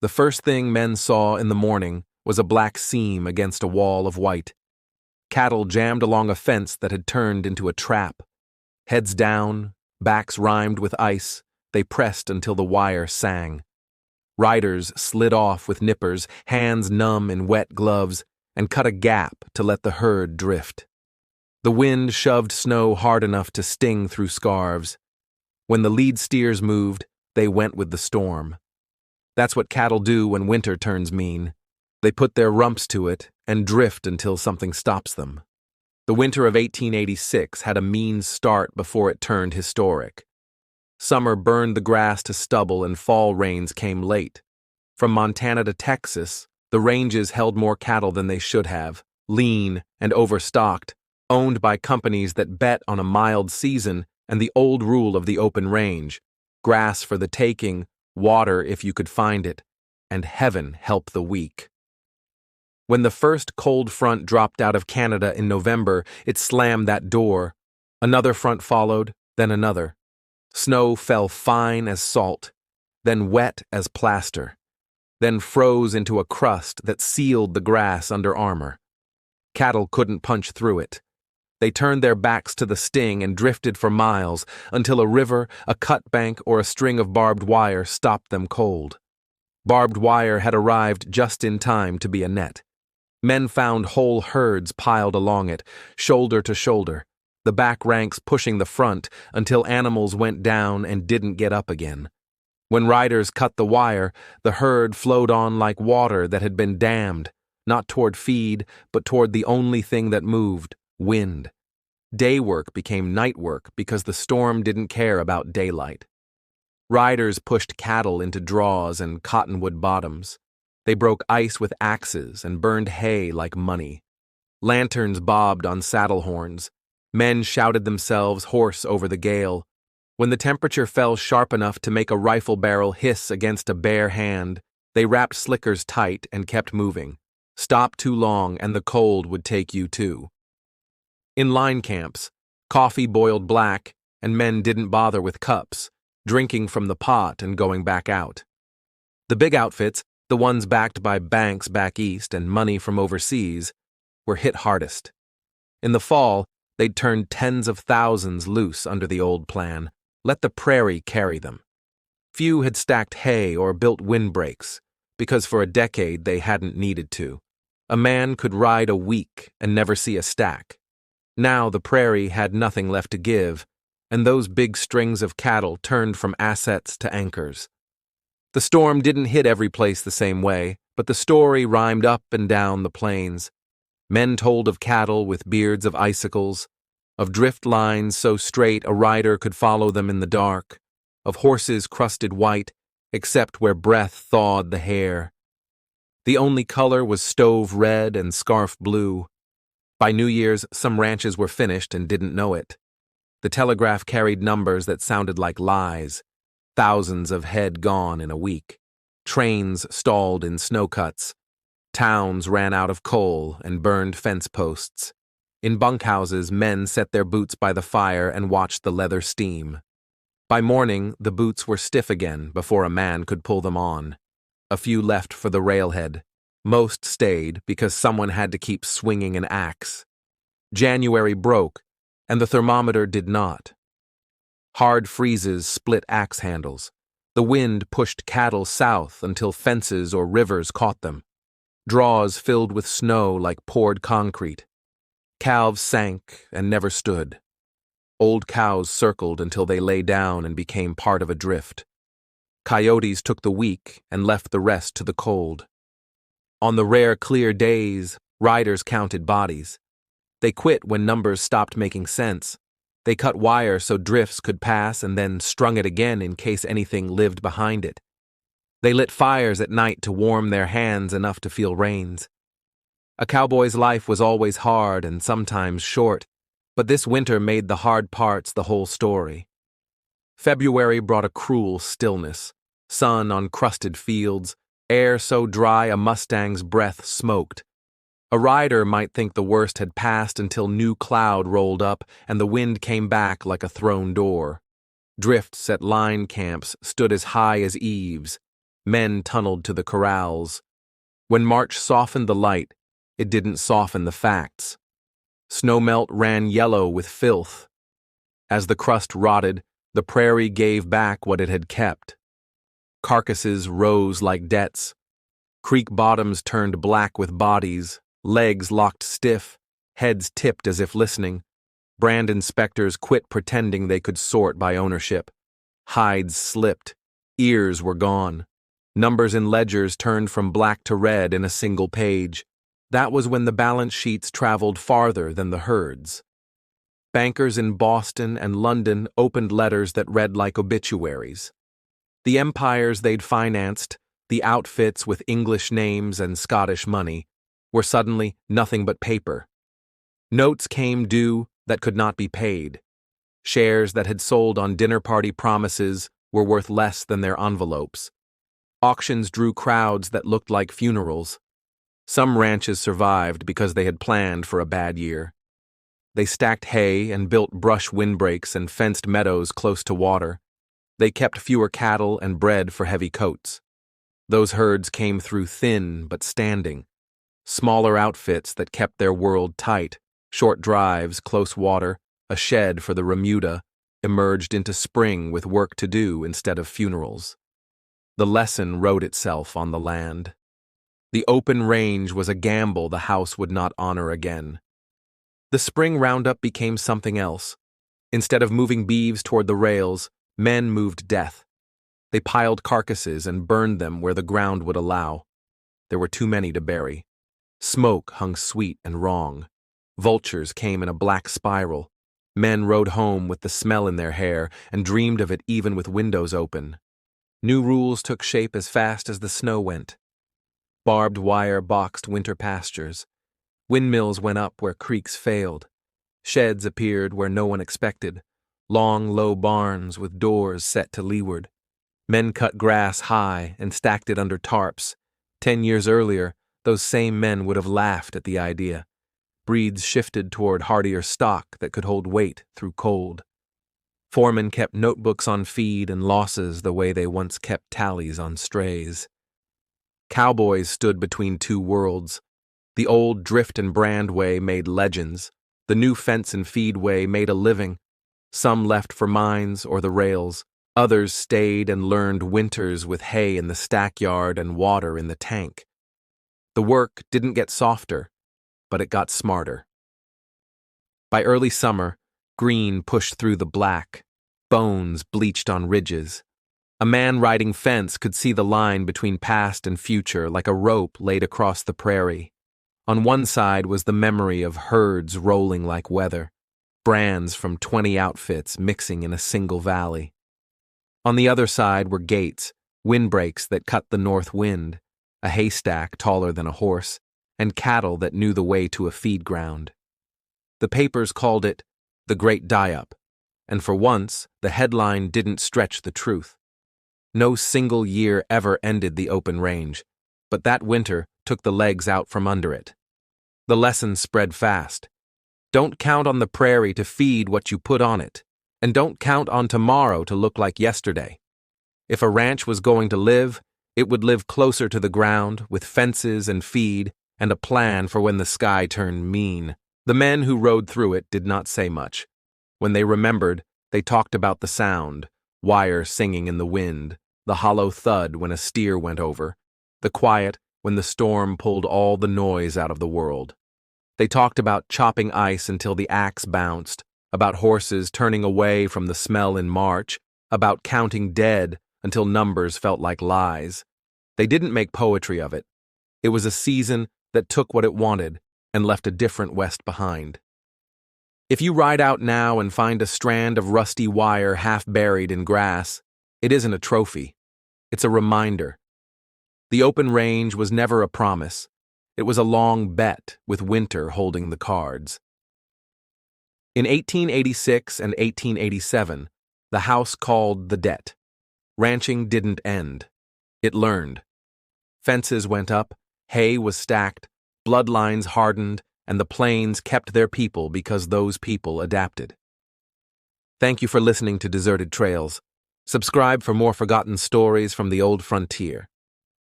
The first thing men saw in the morning was a black seam against a wall of white. Cattle jammed along a fence that had turned into a trap. Heads down, backs rimed with ice, they pressed until the wire sang. Riders slid off with nippers, hands numb in wet gloves, and cut a gap to let the herd drift. The wind shoved snow hard enough to sting through scarves. When the lead steers moved, they went with the storm. That's what cattle do when winter turns mean. They put their rumps to it and drift until something stops them. The winter of 1886 had a mean start before it turned historic. Summer burned the grass to stubble and fall rains came late. From Montana to Texas, the ranges held more cattle than they should have, lean and overstocked, owned by companies that bet on a mild season and the old rule of the open range: grass for the taking, water if you could find it, and heaven help the weak. When the first cold front dropped out of Canada in November, it slammed that door. Another front followed, then another. Snow fell fine as salt, then wet as plaster, then froze into a crust that sealed the grass under armor. Cattle couldn't punch through it. They turned their backs to the sting and drifted for miles until a river, a cut bank, or a string of barbed wire stopped them cold. Barbed wire had arrived just in time to be a net. Men found whole herds piled along it, shoulder to shoulder, the back ranks pushing the front until animals went down and didn't get up again. When riders cut the wire, the herd flowed on like water that had been dammed, not toward feed, but toward the only thing that moved: wind. Day work became night work because the storm didn't care about daylight. Riders pushed cattle into draws and cottonwood bottoms. They broke ice with axes and burned hay like money. Lanterns bobbed on saddle horns. Men shouted themselves hoarse over the gale. When the temperature fell sharp enough to make a rifle barrel hiss against a bare hand, they wrapped slickers tight and kept moving. Stop too long and the cold would take you too. In line camps, coffee boiled black, and men didn't bother with cups, drinking from the pot and going back out. The big outfits, the ones backed by banks back east and money from overseas, were hit hardest. In the fall, they'd turned tens of thousands loose under the old plan. Let the prairie carry them. Few had stacked hay or built windbreaks, because for a decade they hadn't needed to. A man could ride a week and never see a stack. Now the prairie had nothing left to give, and those big strings of cattle turned from assets to anchors. The storm didn't hit every place the same way, but the story rhymed up and down the plains. Men told of cattle with beards of icicles, of drift lines so straight a rider could follow them in the dark, of horses crusted white, except where breath thawed the hair. The only color was stove red and scarf blue. By New Year's, some ranches were finished and didn't know it. The telegraph carried numbers that sounded like lies. Thousands of head gone in a week. Trains stalled in snowcuts. Towns ran out of coal and burned fence posts. In bunkhouses, men set their boots by the fire and watched the leather steam. By morning, the boots were stiff again before a man could pull them on. A few left for the railhead. Most stayed because someone had to keep swinging an axe. January broke, and the thermometer did not. Hard freezes split axe handles. The wind pushed cattle south until fences or rivers caught them. Draws filled with snow like poured concrete. Calves sank and never stood. Old cows circled until they lay down and became part of a drift. Coyotes took the weak and left the rest to the cold. On the rare clear days, riders counted bodies. They quit when numbers stopped making sense. They cut wire so drifts could pass and then strung it again in case anything lived behind it. They lit fires at night to warm their hands enough to feel rains. A cowboy's life was always hard and sometimes short, but this winter made the hard parts the whole story. February brought a cruel stillness, sun on crusted fields, air so dry a Mustang's breath smoked. A rider might think the worst had passed until new cloud rolled up and the wind came back like a thrown door. Drifts at line camps stood as high as eaves. Men tunneled to the corrals. When March softened the light, it didn't soften the facts. Snowmelt ran yellow with filth. As the crust rotted, the prairie gave back what it had kept. Carcasses rose like debts. Creek bottoms turned black with bodies, legs locked stiff, heads tipped as if listening. Brand inspectors quit pretending they could sort by ownership. Hides slipped. Ears were gone. Numbers in ledgers turned from black to red in a single page. That was when the balance sheets traveled farther than the herds. Bankers in Boston and London opened letters that read like obituaries. The empires they'd financed, the outfits with English names and Scottish money, were suddenly nothing but paper. Notes came due that could not be paid. Shares that had sold on dinner party promises were worth less than their envelopes. Auctions drew crowds that looked like funerals. Some ranches survived because they had planned for a bad year. They stacked hay and built brush windbreaks and fenced meadows close to water. They kept fewer cattle and bred for heavy coats. Those herds came through thin but standing. Smaller outfits that kept their world tight, short drives, close water, a shed for the remuda, emerged into spring with work to do instead of funerals. The lesson wrote itself on the land. The open range was a gamble the house would not honor again. The spring roundup became something else. Instead of moving beeves toward the rails, men moved death. They piled carcasses and burned them where the ground would allow. There were too many to bury. Smoke hung sweet and wrong. Vultures came in a black spiral. Men rode home with the smell in their hair and dreamed of it even with windows open. New rules took shape as fast as the snow went. Barbed wire boxed winter pastures. Windmills went up where creeks failed. Sheds appeared where no one expected. Long, low barns with doors set to leeward. Men cut grass high and stacked it under tarps. 10 years earlier, those same men would have laughed at the idea. Breeds shifted toward hardier stock that could hold weight through cold. Foremen kept notebooks on feed and losses the way they once kept tallies on strays. Cowboys stood between two worlds. The old drift and brand way made legends. The new fence and feed way made a living. Some left for mines or the rails. Others stayed and learned winters with hay in the stackyard and water in the tank. The work didn't get softer, but it got smarter. By early summer, green pushed through the black, bones bleached on ridges. A man riding fence could see the line between past and future like a rope laid across the prairie. On one side was the memory of herds rolling like weather, brands from 20 outfits mixing in a single valley. On the other side were gates, windbreaks that cut the north wind, a haystack taller than a horse, and cattle that knew the way to a feed ground. The papers called it the Great Die-Up, and for once the headline didn't stretch the truth. No single year ever ended the open range, but that winter took the legs out from under it. The lesson spread fast. Don't count on the prairie to feed what you put on it, and don't count on tomorrow to look like yesterday. If a ranch was going to live, it would live closer to the ground, with fences and feed, and a plan for when the sky turned mean. The men who rode through it did not say much. When they remembered, they talked about the sound, wire singing in the wind, the hollow thud when a steer went over, the quiet when the storm pulled all the noise out of the world. They talked about chopping ice until the axe bounced, about horses turning away from the smell in March, about counting dead until numbers felt like lies. They didn't make poetry of it. It was a season that took what it wanted and left a different West behind. If you ride out now and find a strand of rusty wire half buried in grass, it isn't a trophy. It's a reminder. The open range was never a promise. It was a long bet with winter holding the cards. In 1886 and 1887, the house called the debt. Ranching didn't end. It learned. Fences went up, hay was stacked, bloodlines hardened, and the plains kept their people because those people adapted. Thank you for listening to Deserted Trails. Subscribe for more forgotten stories from the old frontier.